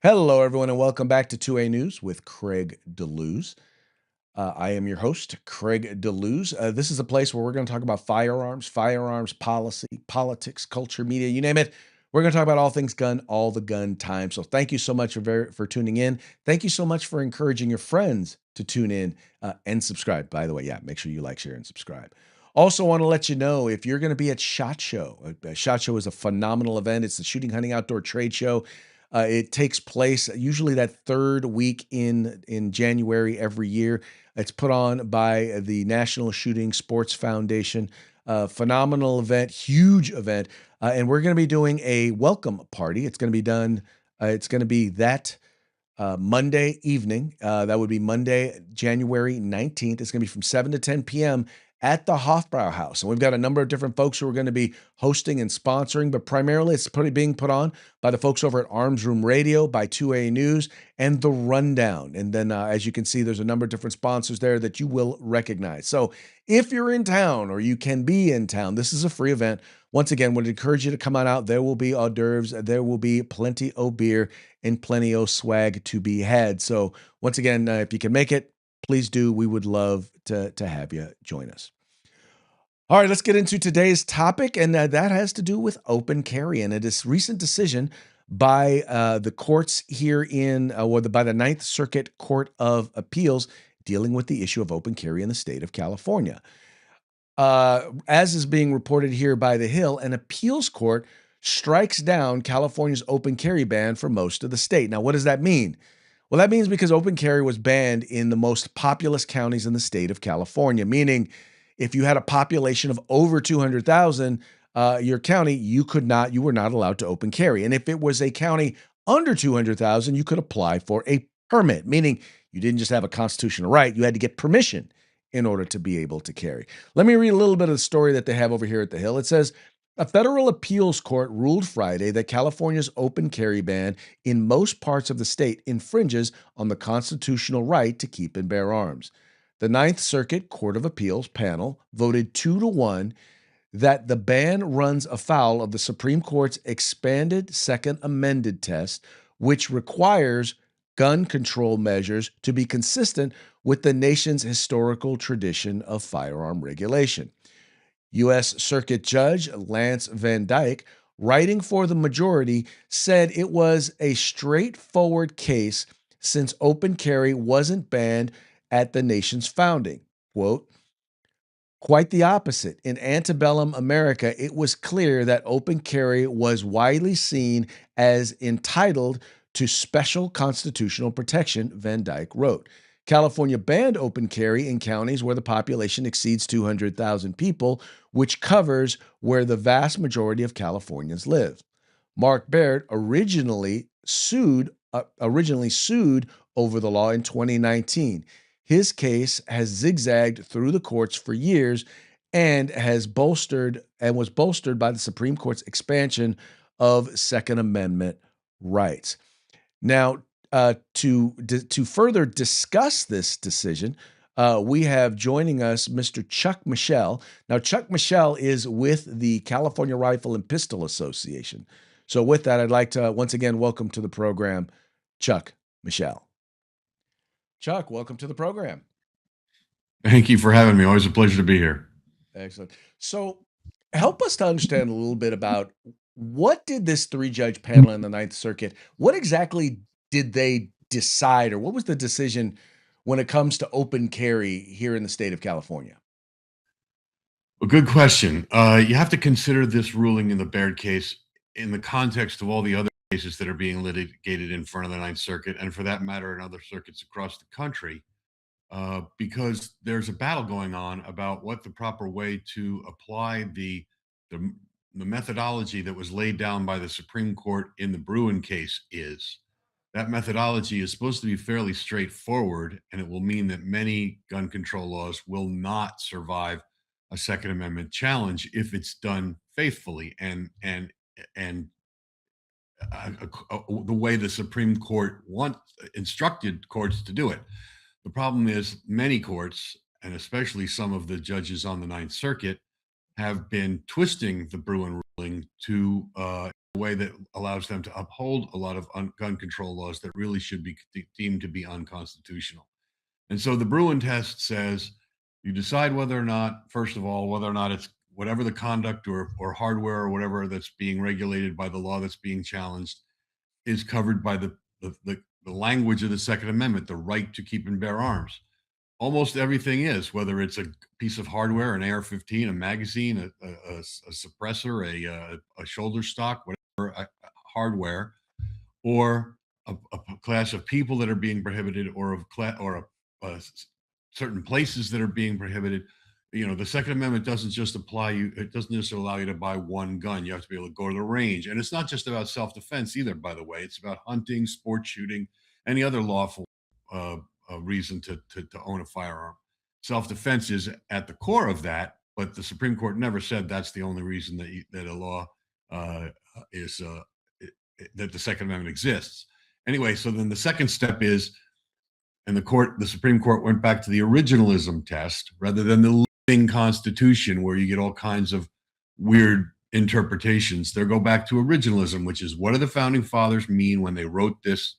Hello, everyone, and welcome back to 2A News with Craig DeLuz. I am your host, Craig DeLuz. This is a place where we're going to talk about firearms policy, politics, culture, media, you name it. We're going to talk about all things gun, all the gun time. So thank you so much for tuning in. Thank you so much for encouraging your friends to tune in and subscribe. By the way, make sure you like, share, and subscribe. Also, want to let you know if you're going to be at SHOT Show. SHOT Show is a phenomenal event. It's the Shooting Hunting Outdoor Trade Show. It takes place usually that third week in January every year. It's put on by the National Shooting Sports Foundation. Phenomenal event, huge event, and we're going to be doing a welcome party. It's going to be done. It's going to be that Monday evening. That would be Monday, January 19th. It's going to be from 7 to 10 p.m. at the Hofbrauer House. And we've got a number of different folks who are going to be hosting and sponsoring, but primarily it's being put on by the folks over at Arms Room Radio, by 2A News, and The Rundown. And then, as you can see, there's a number of different sponsors there that you will recognize. So if you're in town or you can be in town, this is a free event. Once again, would encourage you to come on out. There will be hors d'oeuvres. There will be plenty of beer and plenty of swag to be had. So once again, if you can make it, please do. We would love to have you join us. All right, let's get into today's topic, and that has to do with open carry and a recent decision by the courts here by the Ninth Circuit Court of Appeals dealing with the issue of open carry in the state of California. As is being reported here by The Hill, an appeals court strikes down California's open carry ban for most of the state. Now, what does that mean? Well, that means because open carry was banned in the most populous counties in the state of California, meaning if you had a population of over 200,000, your county, you were not allowed to open carry. And if it was a county under 200,000, you could apply for a permit, meaning you didn't just have a constitutional right, you had to get permission in order to be able to carry. Let me read a little bit of the story that they have over here at The Hill. It says, a federal appeals court ruled Friday that California's open carry ban in most parts of the state infringes on the constitutional right to keep and bear arms. The Ninth Circuit Court of Appeals panel voted 2-1 that the ban runs afoul of the Supreme Court's expanded Second Amended test, which requires gun control measures to be consistent with the nation's historical tradition of firearm regulation. U.S. Circuit Judge Lance Van Dyke, writing for the majority, said it was a straightforward case since open carry wasn't banned at the nation's founding. Quote, quite the opposite. In antebellum America, it was clear that open carry was widely seen as entitled to special constitutional protection, Van Dyke wrote. California banned open carry in counties where the population exceeds 200,000 people, which covers where the vast majority of Californians live. Mark Baird originally sued over the law in 2019. His case has zigzagged through the courts for years and was bolstered by the Supreme Court's expansion of Second Amendment rights. Now, to further discuss this decision, we have joining us Mr. Chuck Michel. Now, Chuck Michel is with the California Rifle and Pistol Association. So with that, I'd like to once again welcome to the program, Chuck Michel. Chuck, welcome to the program. Thank you for having me. Always a pleasure to be here. Excellent. So help us to understand a little bit about what did this three-judge panel in the Ninth Circuit, what exactly did they decide, or what was the decision when it comes to open carry here in the state of California? Well, good question. You have to consider this ruling in the Baird case in the context of all the other cases that are being litigated in front of the Ninth Circuit, and for that matter, in other circuits across the country, because there's a battle going on about what the proper way to apply the methodology that was laid down by the Supreme Court in the Bruin case is. That methodology is supposed to be fairly straightforward, and it will mean that many gun control laws will not survive a Second Amendment challenge if it's done faithfully and the way the Supreme Court instructed courts to do it. The problem is many courts, and especially some of the judges on the Ninth Circuit, have been twisting the Bruin ruling to a way that allows them to uphold a lot of gun control laws that really should be deemed to be unconstitutional. And so the Bruin test says you decide whether or not, first of all, whether or not it's whatever the conduct or hardware or whatever that's being regulated by the law that's being challenged is covered by the language of the Second Amendment, the right to keep and bear arms. Almost everything is, whether it's a piece of hardware, an AR-15, a magazine, a suppressor, a shoulder stock, whatever hardware, or a class of people that are being prohibited, or certain places that are being prohibited. The Second Amendment doesn't just apply you. It doesn't just allow you to buy one gun. You have to be able to go to the range, and it's not just about self-defense either. By the way, it's about hunting, sport shooting, any other lawful uh, reason to own a firearm. Self-defense is at the core of that, but the Supreme Court never said that's the only reason that a law is that the Second Amendment exists. Anyway, so then the second step is, and the Supreme Court went back to the originalism test rather than the living Constitution, where you get all kinds of weird interpretations. They go back to originalism, which is, what do the founding fathers mean when they wrote this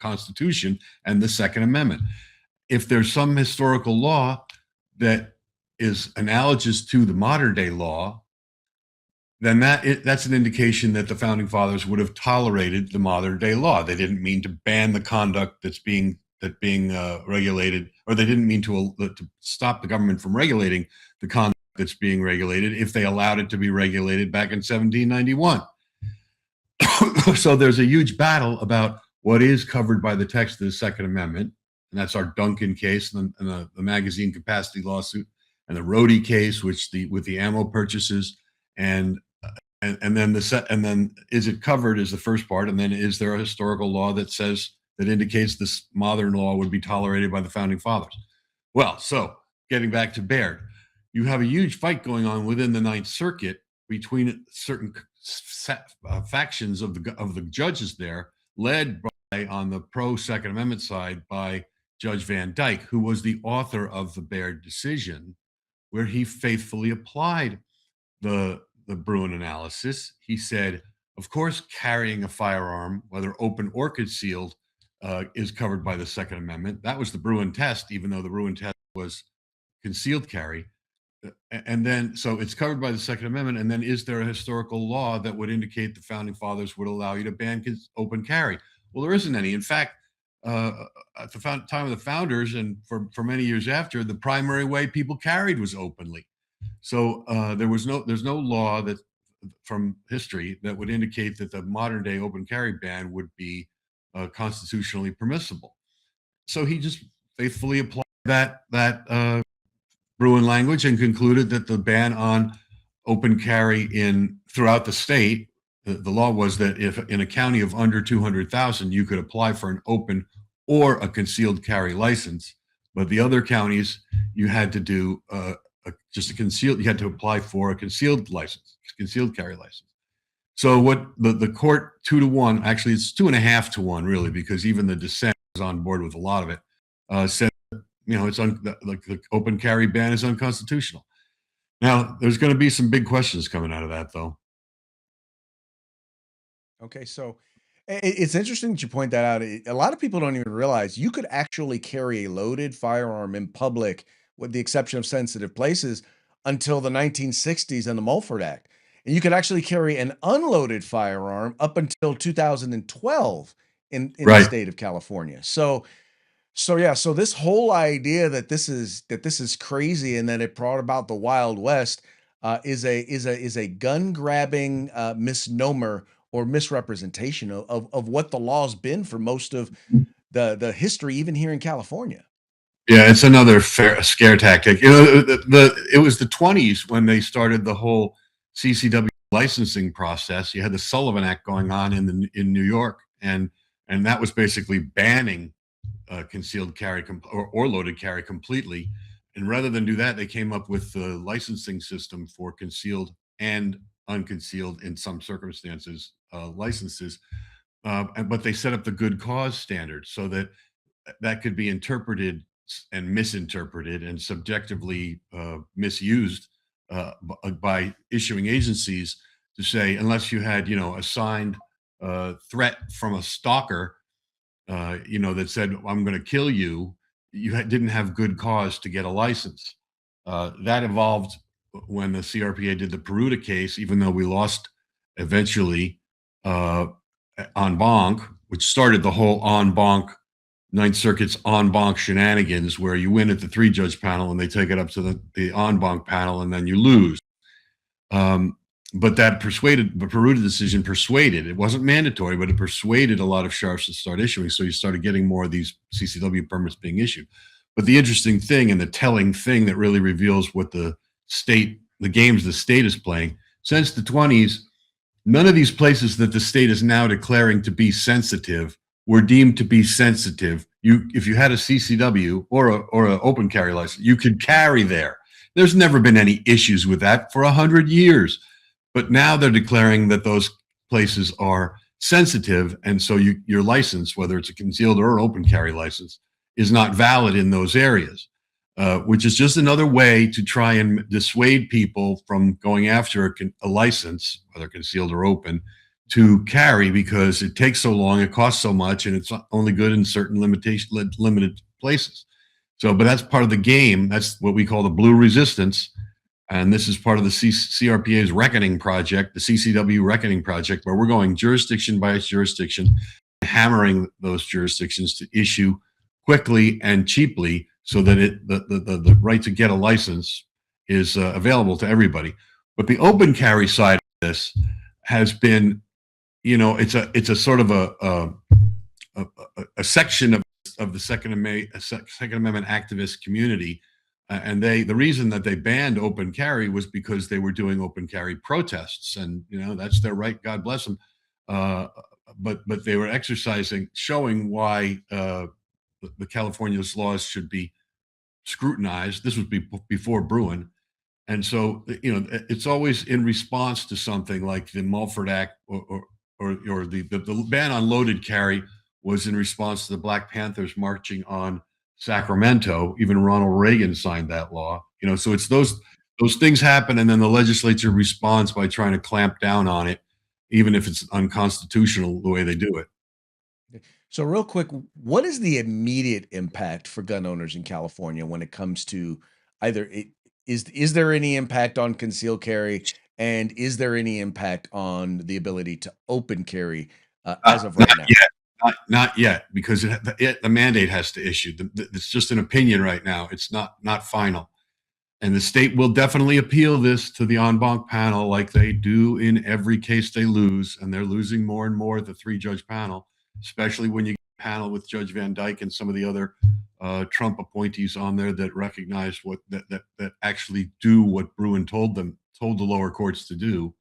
Constitution and the Second Amendment? If there's some historical law that is analogous to the modern day law, then that's an indication that the founding fathers would have tolerated the modern day law. They didn't mean to ban the conduct that's being regulated, or they didn't mean to stop the government from regulating the conduct that's being regulated if they allowed it to be regulated back in 1791. So there's a huge battle about what is covered by the text of the Second Amendment, and that's our Duncan case and the magazine capacity lawsuit, and the Rhodey case, with the ammo purchases, and then is it covered is the first part, and then is there a historical law that indicates this modern law would be tolerated by the founding fathers? Well, so getting back to Baird, you have a huge fight going on within the Ninth Circuit between certain factions of the judges there, led by, on the pro Second Amendment side, by Judge Van Dyke, who was the author of the Baird decision, where he faithfully applied the Bruin analysis. He said, of course, carrying a firearm, whether open or concealed, is covered by the Second Amendment. That was the Bruin test, even though the Bruin test was concealed carry. And then, so it's covered by the Second Amendment. And then, is there a historical law that would indicate the founding fathers would allow you to ban open carry? Well, there isn't any. In fact, at the time of the founders, and for many years after, the primary way people carried was openly. So there's no law that from history that would indicate that the modern day open carry ban would be constitutionally permissible. So he just faithfully applied that Bruin language and concluded that the ban on open carry throughout the state, the law was that if in a county of under 200,000, you could apply for an open or a concealed carry license, but the other counties you had to do just a concealed. You had to apply for a concealed carry license. So what the court 2-1, actually it's 2.5-1 really, because even the dissent was on board with a lot of it, said it's the open carry ban is unconstitutional. Now there's going to be some big questions coming out of that, though. Okay, so it's interesting that you point that out. A lot of people don't even realize you could actually carry a loaded firearm in public, with the exception of sensitive places, until the 1960s and the Mulford Act. And you could actually carry an unloaded firearm up until 2012 in the Right. state of California. So yeah, so this whole idea that this is crazy and that it brought about the Wild West is a gun grabbing misnomer or misrepresentation of what the law's been for most of the history, even here in California. Yeah, it's another scare tactic. It was the 20s when they started the whole CCW licensing process. You had the Sullivan Act going on in New York, and that was basically banning concealed carry or loaded carry completely. And rather than do that, they came up with the licensing system for concealed and unconcealed, in some circumstances, licenses. But they set up the good cause standard so that could be interpreted and misinterpreted and subjectively misused by issuing agencies to say, unless you had, a signed threat from a stalker, that said, "I'm going to kill you," didn't have good cause to get a license. That evolved when the CRPA did the Peruta case, even though we lost eventually uh, en banc, which started the whole en banc Ninth Circuit's en banc shenanigans, where you win at the three-judge panel and they take it up to the en banc panel and then you lose. Um, but that the Peruta decision persuaded, it wasn't mandatory, but it persuaded a lot of sheriffs to start issuing. So you started getting more of these CCW permits being issued. But the interesting thing and the telling thing that really reveals what the games the state is playing, since the 20s, none of these places that the state is now declaring to be sensitive were deemed to be sensitive. If you had a CCW or an open carry license, you could carry there. There's never been any issues with that for 100 years. But now they're declaring that those places are sensitive, and so your license, whether it's a concealed or open carry license, is not valid in those areas, which is just another way to try and dissuade people from going after a license, whether concealed or open, to carry, because it takes so long, it costs so much, and it's only good in certain limited places. So, but that's part of the game. That's what we call the blue resistance. And this is part of the CRPA's reckoning project, the CCW reckoning project, where we're going jurisdiction by jurisdiction, hammering those jurisdictions to issue quickly and cheaply, so that the right to get a license is available to everybody. But the open carry side of this has been, it's a sort of a section of the Second Amendment activist community. And the reason that they banned open carry was because they were doing open carry protests, and that's their right. God bless them. But they were showing why the California's laws should be scrutinized. This was before Bruin, and so it's always in response to something like the Mulford Act or the ban on loaded carry was in response to the Black Panthers marching on Sacramento. Even Ronald Reagan signed that law. So it's those things happen, and then the legislature responds by trying to clamp down on it, even if it's unconstitutional the way they do it. So real quick, what is the immediate impact for gun owners in California when it comes to is there any impact on concealed carry, and is there any impact on the ability to open carry as of right Not now? yet. Not yet, because the mandate has to issue. It's just an opinion right now. It's not final. And the state will definitely appeal this to the en banc panel, like they do in every case they lose, and they're losing more and more at the three-judge panel, especially when you get a panel with Judge Van Dyke and some of the other Trump appointees on there that recognize that actually do what Bruin told the lower courts to do.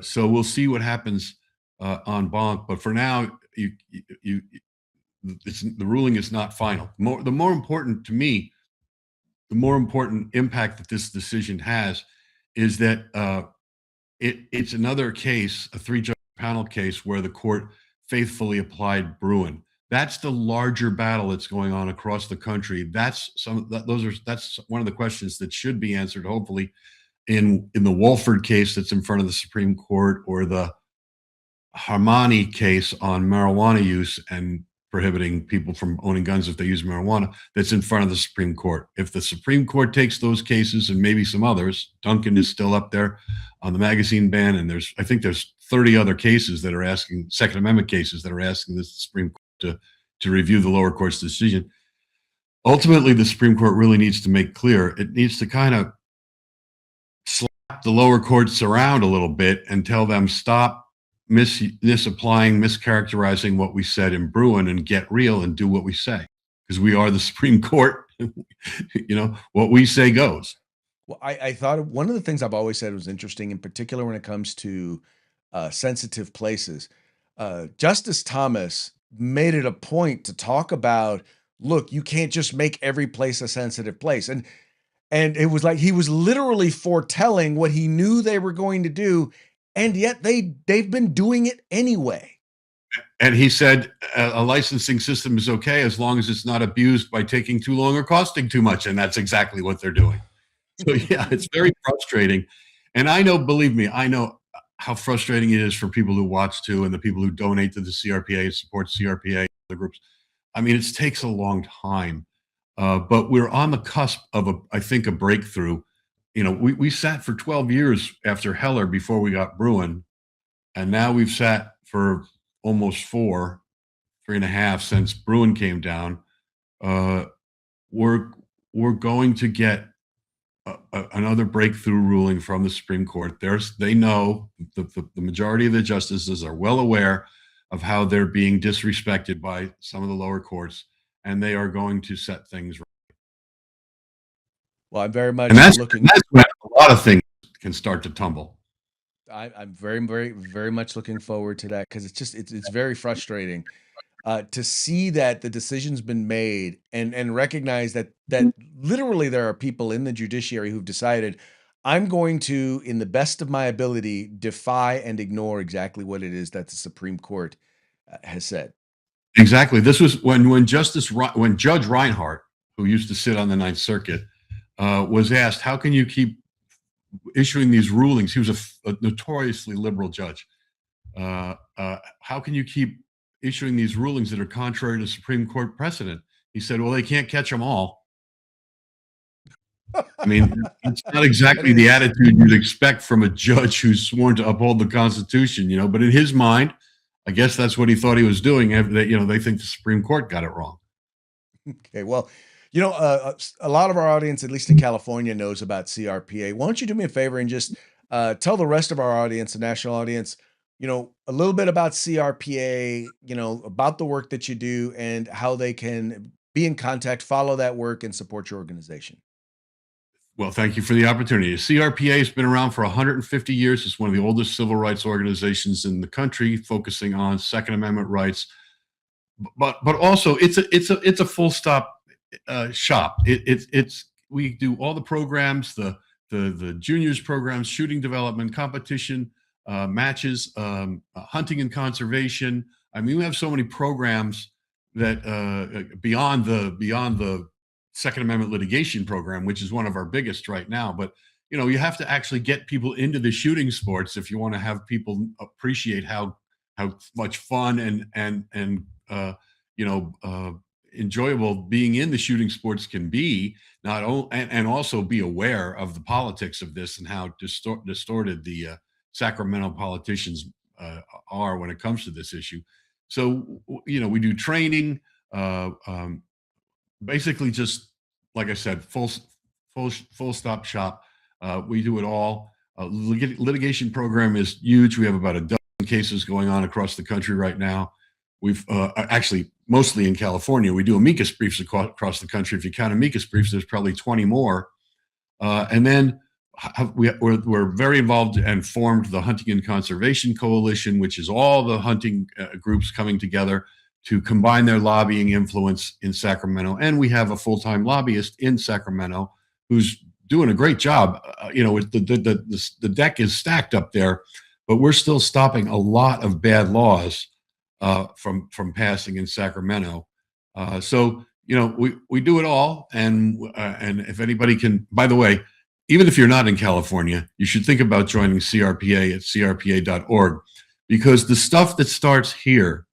So we'll see what happens en banc, but for now, the ruling is not final. The more important to me, the more important impact that this decision has is that it's another case, a three-judge panel case, where the court faithfully applied Bruin. That's the larger battle that's going on across the country. That's one of the questions that should be answered, hopefully, in the Wolford case that's in front of the Supreme Court, or the Harmani case on marijuana use and prohibiting people from owning guns if they use marijuana, that's in front of the Supreme Court. If the Supreme Court takes those cases, and maybe some others, Duncan is still up there on the magazine ban, and I think there's 30 other cases that are asking, Second Amendment cases, that are asking the Supreme Court to review the lower court's decision. Ultimately, the Supreme Court really needs to make clear, it needs to kind of slap the lower courts around a little bit and tell them, stop misapplying, mischaracterizing what we said in Bruin, and get real and do what we say, because we are the Supreme Court. What we say goes. Well, I thought one of the things I've always said was interesting, in particular when it comes to sensitive places. Justice Thomas made it a point to talk about, look, you can't just make every place a sensitive place. And it was like he was literally foretelling what he knew they were going to do, and yet they've been doing it anyway. And he said a licensing system is okay as long as it's not abused by taking too long or costing too much, and that's exactly what they're doing. So yeah, it's very frustrating. And I know, believe me, I know how frustrating it is for people who watch too, and the people who donate to the CRPA, support CRPA, other groups. I mean, it takes a long time, but we're on the cusp of I think, a breakthrough. We sat for 12 years after Heller before we got Bruin, and now we've sat for almost 3.5 since Bruin came down. Uh, we're we're going to get another breakthrough ruling from the Supreme Court. They know the majority of the justices are well aware of how they're being disrespected by some of the lower courts, and they are going to set things right. Well, I'm very And much that's looking. that's when a lot of things can start to tumble. I'm very, very, very much looking forward to that because it's very frustrating to see that the decision's been made and recognize that literally there are people in the judiciary who've decided I'm going to, in the best of my ability, defy and ignore exactly what it is that the Supreme Court has said. Exactly. This was when Judge Reinhardt, who used to sit on the Ninth Circuit, was asked, "How can you keep issuing these rulings?" He was a notoriously liberal judge. How can you keep issuing these rulings that are contrary to Supreme Court precedent? He said, "Well, they can't catch them all." I mean, it's not That exactly the is attitude you'd expect from a judge who's sworn to uphold the Constitution, but in his mind, I guess that's what he thought he was doing. They think the Supreme Court got it wrong. okay. Well, a lot of our audience, at least in California, knows about CRPA. Why don't you do me a favor and just tell the rest of our audience, the national audience, a little bit about CRPA, about the work that you do and how they can be in contact, follow that work, and support your organization. Well, thank you for the opportunity. CRPA has been around for 150 years. It's one of the oldest civil rights organizations in the country, focusing on Second Amendment rights. But also, it's a full stop shop. It's we do all the programs, the juniors programs, shooting development, competition, matches, hunting and conservation. I mean, we have so many programs that beyond the Second Amendment litigation program, which is one of our biggest right now. But you have to actually get people into the shooting sports if you want to have people appreciate how much fun and you know enjoyable being in the shooting sports can be. Not only and also be aware of the politics of this and how distorted the Sacramento politicians are when it comes to this issue. So we do training. Basically, just like I said, full stop shop. We do it all. Litigation program is huge. We have about a dozen cases going on across the country right now. We've actually mostly in California. We do amicus briefs across the country. If you count amicus briefs, there's probably 20 more. And then we're very involved and formed the Hunting and Conservation Coalition, which is all the hunting groups coming together to combine their lobbying influence in Sacramento. And we have a full-time lobbyist in Sacramento who's doing a great job. The deck is stacked up there, but we're still stopping a lot of bad laws from passing in Sacramento. So we do it all, and if anybody can, by the way, even if you're not in California, you should think about joining CRPA at crpa.org, because the stuff that starts here,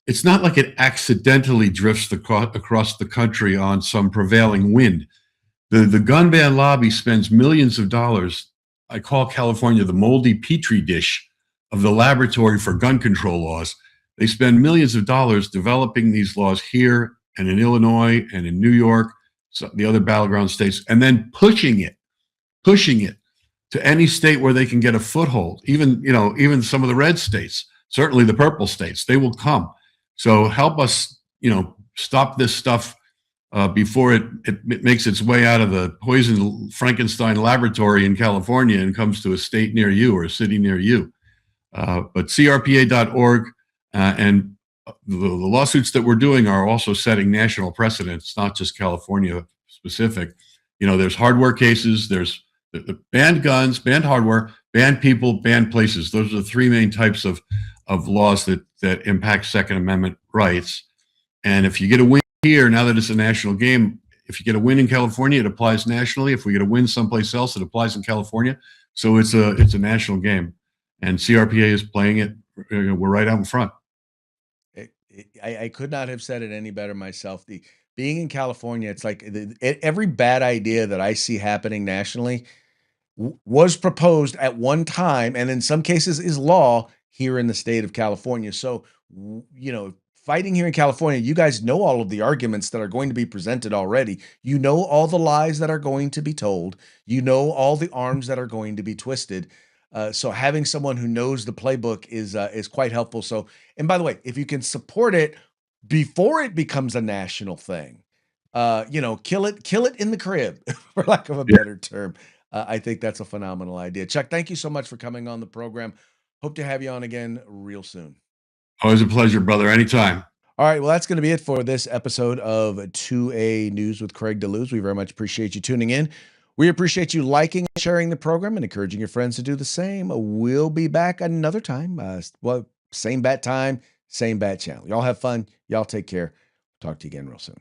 it's not like it accidentally drifts across the country on some prevailing wind. The gun ban lobby spends millions of dollars. I call California the moldy petri dish of the laboratory for gun control laws. They spend millions of dollars developing these laws here and in Illinois and in New York, the other battleground states, and then pushing it to any state where they can get a foothold. Even some of the red states, certainly the purple states, they will come. So help us, stop this stuff before it makes its way out of the poison Frankenstein laboratory in California and comes to a state near you or a city near you. But CRPA.org and the lawsuits that we're doing are also setting national precedents, not just California specific. There's hardware cases, there's the banned guns, banned hardware, banned people, banned places. Those are the three main types of laws that impact Second Amendment rights. And if you get a win here, now that it's a national game, if you get a win in California, it applies nationally. If we get a win someplace else, it applies in California. So it's a national game. and CRPA is playing it. We're right out in front. I could not have said it any better myself. The being in California, it's like every bad idea that I see happening nationally was proposed at one time, and in some cases is law here in the state of California. So, fighting here in California, you guys know all of the arguments that are going to be presented already. You know all the lies that are going to be told. You know all the arms that are going to be twisted. So having someone who knows the playbook is quite helpful. So, and by the way, if you can support it before it becomes a national thing, kill it in the crib, for lack of a Yeah, better term. I think that's a phenomenal idea. Chuck, thank you so much for coming on the program. Hope to have you on again real soon. always a pleasure, brother. Anytime. All right, well, that's going to be it for this episode of 2A News with Craig DeLuz. We very much appreciate you tuning in. We appreciate you liking and sharing the program and encouraging your friends to do the same. We'll be back another time. Same bat time, same bat channel. Y'all have fun. Y'all take care. Talk to you again real soon.